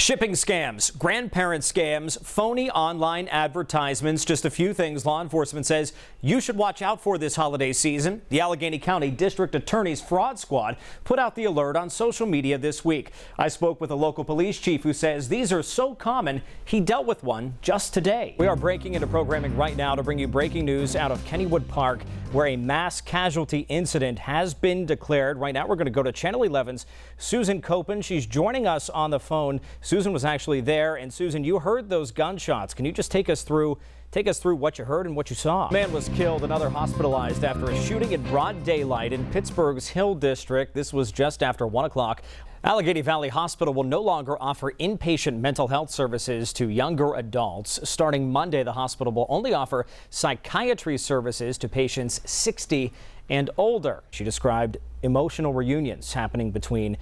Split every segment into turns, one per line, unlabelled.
Shipping scams, grandparent scams, phony online advertisements, just a few things law enforcement says you should watch out for this holiday season. The Allegheny County District Attorney's Fraud Squad put out the alert on social media this week. I spoke with a local police chief who says these are so common, he dealt with one just today. We are breaking into programming right now to bring you breaking news out of Kennywood Park, where a mass casualty incident has been declared. Right now, we're going to go to Channel 11's Susan Copen. She's joining us on the phone. Susan was actually there. And Susan, you heard those gunshots. Can you just take us through what you heard and what you saw? A man was killed, another hospitalized after a shooting in broad daylight in Pittsburgh's Hill District. This was just after 1 o'clock. Allegheny Valley Hospital will no longer offer inpatient mental health services to younger adults. Starting Monday, the hospital will only offer psychiatry services to patients 60 and older. She described emotional reunions happening between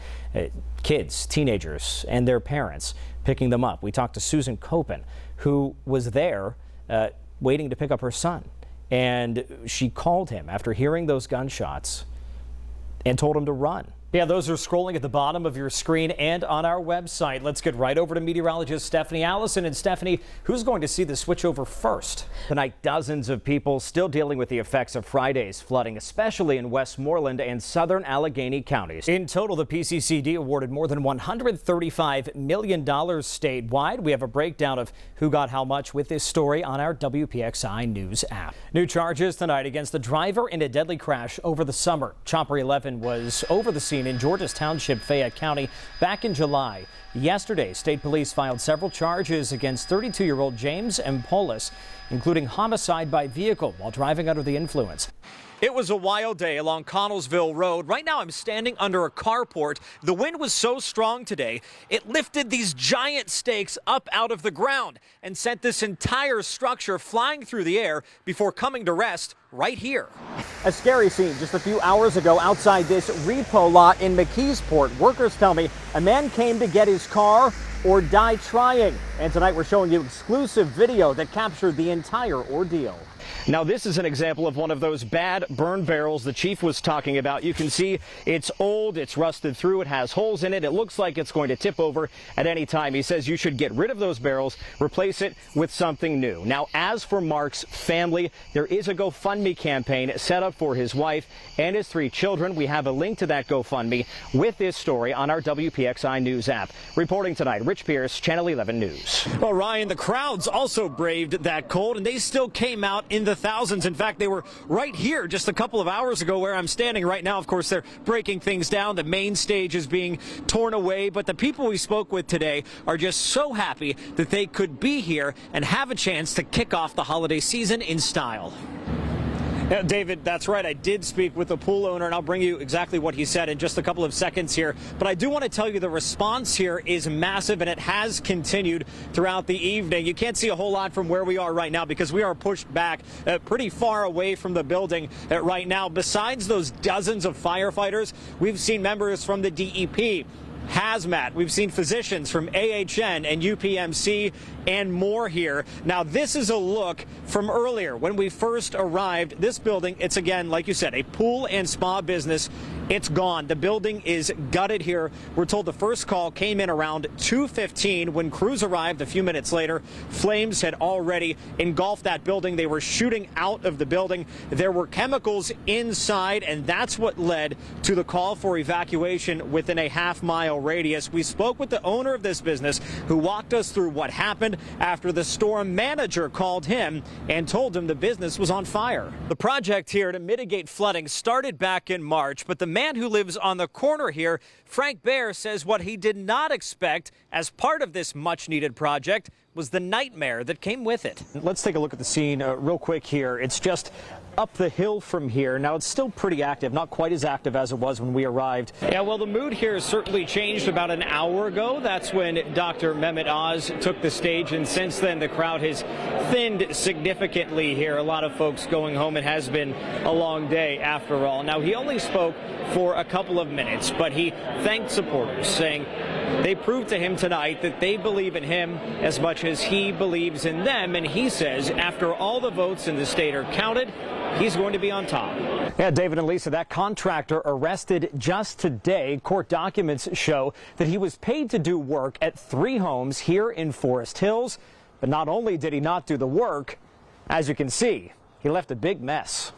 kids, teenagers, and their parents, picking them up. We talked to Susan Copen, who was there waiting to pick up her son. And she called him after hearing those gunshots and told him to run. Yeah, those are scrolling at the bottom of your screen and on our website. Let's get right over to meteorologist Stephanie Allison. And Stephanie, who's going to see the switch over first? Tonight, dozens of people still dealing with the effects of Friday's flooding, especially in Westmoreland and southern Allegheny counties. In total, the PCCD awarded more than $135 million statewide. We have a breakdown of who got how much with this story on our WPXI News app. New charges tonight against the driver in a deadly crash over the summer. Chopper 11 was over the scene in Georges Township, Fayette County, back in July. Yesterday, state police filed several charges against 32-year-old James M. Polis, including homicide by vehicle while driving under the influence. It was a wild day along Connellsville Road. Right now I'm standing under a carport. The wind was so strong today, it lifted these giant stakes up out of the ground and sent this entire structure flying through the air before coming to rest right here. A scary scene just a few hours ago outside this repo lot in McKeesport. Workers tell me a man came to get his car or die trying. And tonight we're showing you exclusive video that captured the entire ordeal. Now, this is an example of one of those bad burn barrels the chief was talking about. You can see it's old, it's rusted through, it has holes in it. It looks like it's going to tip over at any time. He says you should get rid of those barrels, replace it with something new. Now, as for Mark's family, there is a GoFundMe campaign set up for his wife and his 3 children. We have a link to that GoFundMe with this story on our WPXI News app. Reporting tonight, Rich Pierce, Channel 11 News. Well, Ryan, the crowds also braved that cold, and they still came out in the thousands. In fact, they were right here just a couple of hours ago where I'm standing right now. Of course, they're breaking things down. The main stage is being torn away, but the people we spoke with today are just so happy that they could be here and have a chance to kick off the holiday season in style. Yeah, David, that's right. I did speak with the pool owner, and I'll bring you exactly what he said in just a couple of seconds here. But I do want to tell you the response here is massive, and it has continued throughout the evening. You can't see a whole lot from where we are right now because we are pushed back pretty far away from the building right now. Besides those dozens of firefighters, we've seen members from the DEP, Hazmat. We've seen physicians from AHN and UPMC and more here. Now, this is a look from earlier when we first arrived. This building, it's again, like you said, a pool and spa business. It's gone. The building is gutted here. We're told the first call came in around 2:15. When crews arrived a few minutes later, flames had already engulfed that building. They were shooting out of the building. There were chemicals inside, and that's what led to the call for evacuation within a half-mile radius. We spoke with the owner of this business who walked us through what happened after the storm manager called him and told him the business was on fire. The project here to mitigate flooding started back in March, but the man who lives on the corner here, Frank Bear, says what he did not expect as part of this much-needed project was the nightmare that came with it. Let's take a look at the scene real quick here. It's just up the hill from here. Now, it's still pretty active, not quite as active as it was when we arrived. Yeah, well, the mood here has certainly changed about an hour ago. That's when Dr. Mehmet Oz took the stage, and since then the crowd has thinned significantly here. A lot of folks going home. It has been a long day after all. Now, he only spoke for a couple of minutes, but he thanked supporters, saying They proved to him tonight that they believe in him as much as he believes in them, and he says after all the votes in the state are counted, he's going to be on top. Yeah, David and Lisa, that contractor arrested just today. Court documents show that he was paid to do work at 3 homes here in Forest Hills. But not only did he not do the work, as you can see, he left a big mess.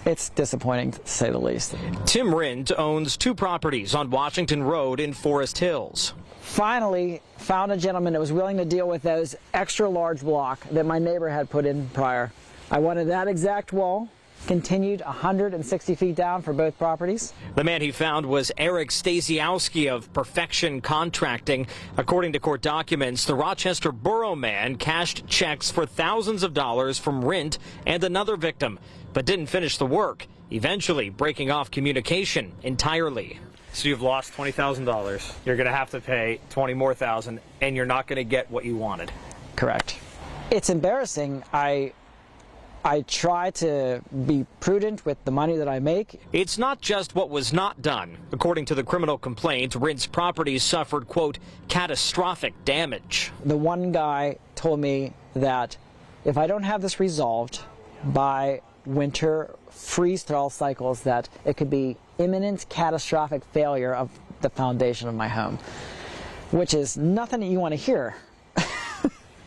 It's disappointing, to say the least.
Tim Rindt owns 2 properties on Washington Road in Forest Hills.
Finally found a gentleman that was willing to deal with those extra large block that my neighbor had put in prior. I wanted that exact wall, continued 160 feet down for both properties.
The man he found was Eric Stasiowski of Perfection Contracting. According to court documents, the Rochester Borough man cashed checks for thousands of dollars from Rindt and another victim, but didn't finish the work, eventually breaking off communication entirely. So you've lost $20,000. You're going to have to pay $20,000 more, and you're not going to get what you wanted.
Correct. It's embarrassing. I try to be prudent with the money that I make.
It's not just what was not done. According to the criminal complaint, Rindt's properties suffered, quote, catastrophic damage.
The one guy told me that if I don't have this resolved by winter freeze-thaw cycles, that it could be imminent catastrophic failure of the foundation of my home, which is nothing that you want to hear.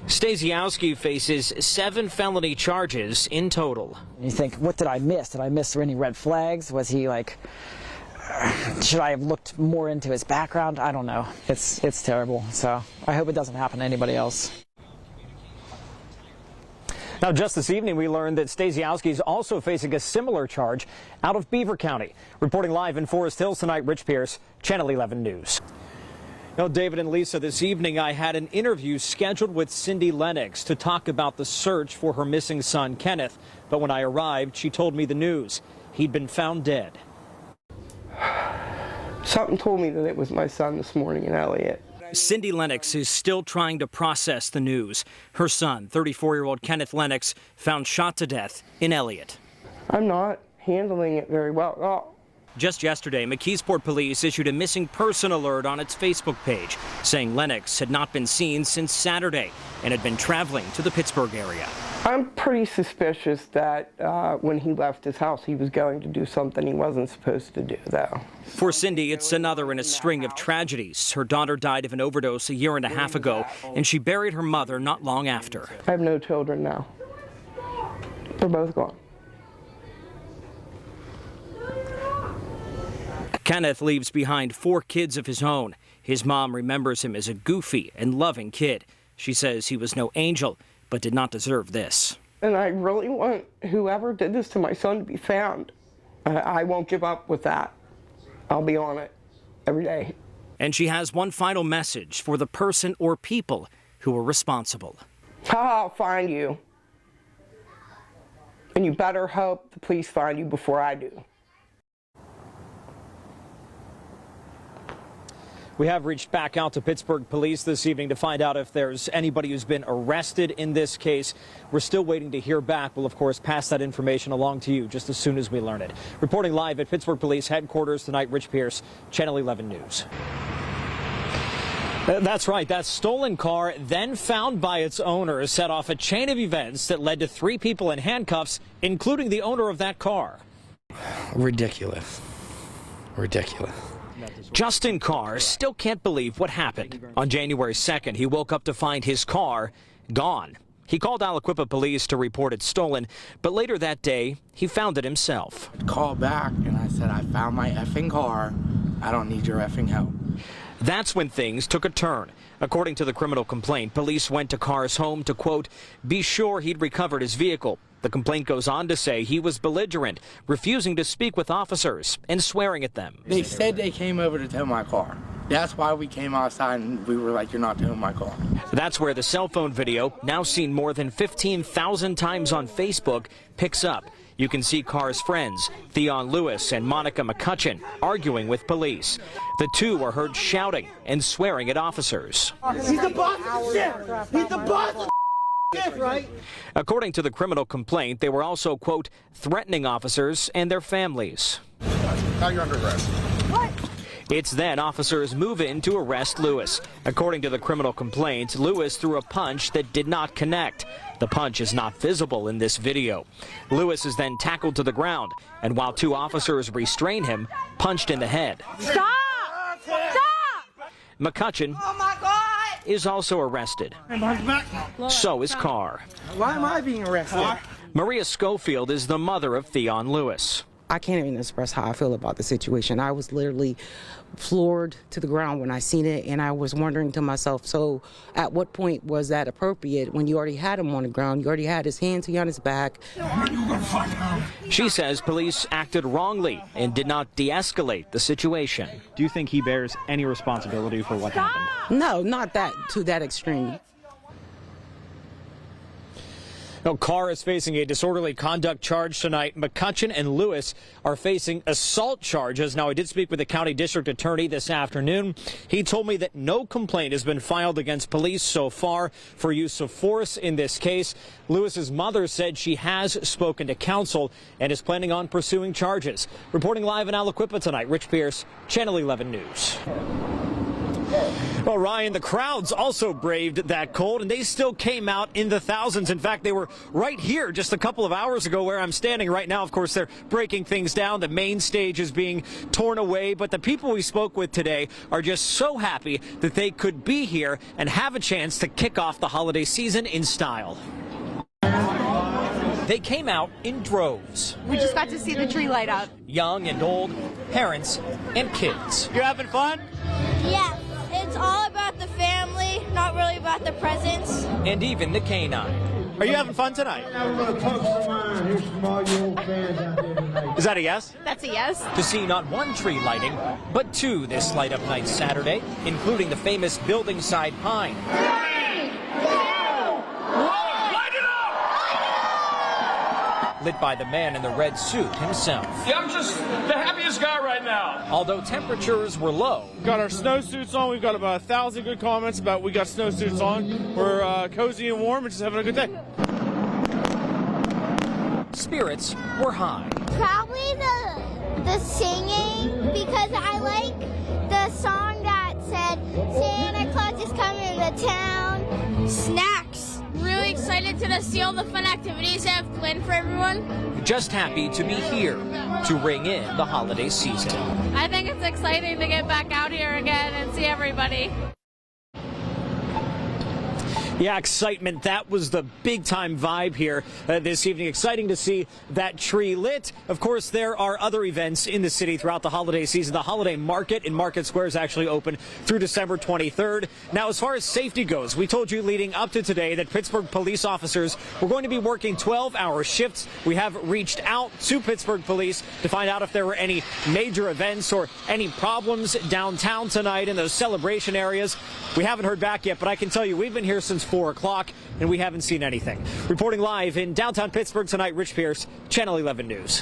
Stasiowski faces 7 felony charges in total.
You think, what did I miss? Did I miss any red flags? Was he like, should I have looked more into his background? I don't know. It's terrible. So I hope it doesn't happen to anybody else.
Now, just this evening, we learned that Stasiowski is also facing a similar charge out of Beaver County. Reporting live in Forest Hills tonight, Rich Pierce, Channel 11 News. Well, David and Lisa, this evening I had an interview scheduled with Cindy Lennox to talk about the search for her missing son, Kenneth. But when I arrived, she told me the news. He'd been found dead.
Something told me that it was my son this morning in Elliott.
Cindy Lennox is still trying to process the news. Her son, 34-year-old Kenneth Lennox, found shot to death in Elliott.
I'm not handling it very well at all.
Just yesterday, McKeesport police issued a missing person alert on its Facebook page, saying Lennox had not been seen since Saturday and had been traveling to the Pittsburgh area.
I'm pretty suspicious that when he left his house, he was going to do something he wasn't supposed to do, though.
For Cindy, it's another in a string of tragedies. Her daughter died of an overdose a year and a half ago, and she buried her mother not long after.
I have no children now. They're both gone.
Kenneth leaves behind 4 kids of his own. His mom remembers him as a goofy and loving kid. She says he was no angel, but did not deserve this.
And I really want whoever did this to my son to be found. I won't give up with that. I'll be on it every day.
And she has one final message for the person or people who were responsible.
I'll find you. And you better hope the police find you before I do.
We have reached back out to Pittsburgh police this evening to find out if there's anybody who's been arrested in this case. We're still waiting to hear back. We'll, of course, pass that information along to you just as soon as we learn it. Reporting live at Pittsburgh Police Headquarters tonight, Rich Pierce, Channel 11 News. That's right. That stolen car, then found by its owner, set off a chain of events that led to 3 people in handcuffs, including the owner of that car.
Ridiculous. Ridiculous.
Justin Carr still can't believe what happened. On January 2nd, he woke up to find his car gone. He called Aliquippa police to report it stolen, but later that day, he found it himself.
I called back and I said, I found my effing car. I don't need your effing help.
That's when things took a turn. According to the criminal complaint, police went to Carr's home to, quote, be sure he'd recovered his vehicle. The complaint goes on to say he was belligerent, refusing to speak with officers and swearing at them.
They said they came over to tow my car. That's why we came outside and we were like, you're not towing my car.
That's where the cell phone video, now seen more than 15,000 times on Facebook, picks up. You can see Carr's friends, Theon Lewis and Monica McCutcheon, arguing with police. The two are heard shouting and swearing at officers.
He's the boss of shit! He's the boss of shit, right?
According to the criminal complaint, they were also, quote, threatening officers and their families.
Now you're under arrest.
What?
It's then officers move in to arrest Lewis. According to the criminal complaint, Lewis threw a punch that did not connect. The punch is not visible in this video. Lewis is then tackled to the ground, and while 2 officers restrain him, punched in the head.
Stop! Stop!
McCutcheon is also arrested. So is Carr.
Why am I being arrested?
Maria Schofield is the mother of Theon Lewis.
I can't even express how I feel about the situation. I was literally floored to the ground when I seen it, and I was wondering to myself, so at what point was that appropriate when you already had him on the ground? You already had his hands on his back.
She says police acted wrongly and did not de-escalate the situation.
Do you think he bears any responsibility for what happened?
No, not that to that extreme.
Now, Carr is facing a disorderly conduct charge tonight. McCutcheon and Lewis are facing assault charges. Now, I did speak with the county district attorney this afternoon. He told me that no complaint has been filed against police so far for use of force in this case. Lewis's mother said she has spoken to counsel and is planning on pursuing charges. Reporting live in Aliquippa tonight, Rich Pierce, Channel 11 News. Well, Ryan, the crowds also braved that cold, and they still came out in the thousands. In fact, they were right here just a couple of hours ago where I'm standing right now. Of course, they're breaking things down. The main stage is being torn away, but the people we spoke with today are just so happy that they could be here and have a chance to kick off the holiday season in style. They came out in droves.
We just got to see the tree light up.
Young and old, parents and kids.
You having fun?
Yeah, it's all about the family, not really about the presents.
And even the canine.
Are you having fun tonight? Is that a yes?
That's a yes.
To see not one tree lighting, but 2 this light up night Saturday, including the famous building side pine. Lit by the man in the red suit himself.
Yeah, I'm just the happiest guy right now.
Although temperatures were low.
We've got our snowsuits on. We've got about 1,000 good comments about we got snowsuits on. We're cozy and warm and just having a good day.
Spirits were high.
Probably the singing, because I like the song that said Santa Claus is coming to town.
Snacks. Really excited to see all the fun activities that have planned for everyone.
Just happy to be here to ring in the holiday season.
I think it's exciting to get back out here again and see everybody.
Yeah, excitement. That was the big-time vibe here this evening. Exciting to see that tree lit. Of course, there are other events in the city throughout the holiday season. The holiday market in Market Square is actually open through December 23rd. Now, as far as safety goes, we told you leading up to today that Pittsburgh police officers were going to be working 12-hour shifts. We have reached out to Pittsburgh police to find out if there were any major events or any problems downtown tonight in those celebration areas. We haven't heard back yet, but I can tell you we've been here since 4 o'clock, and we haven't seen anything. Reporting live in downtown Pittsburgh tonight, Rich Pierce, Channel 11 News.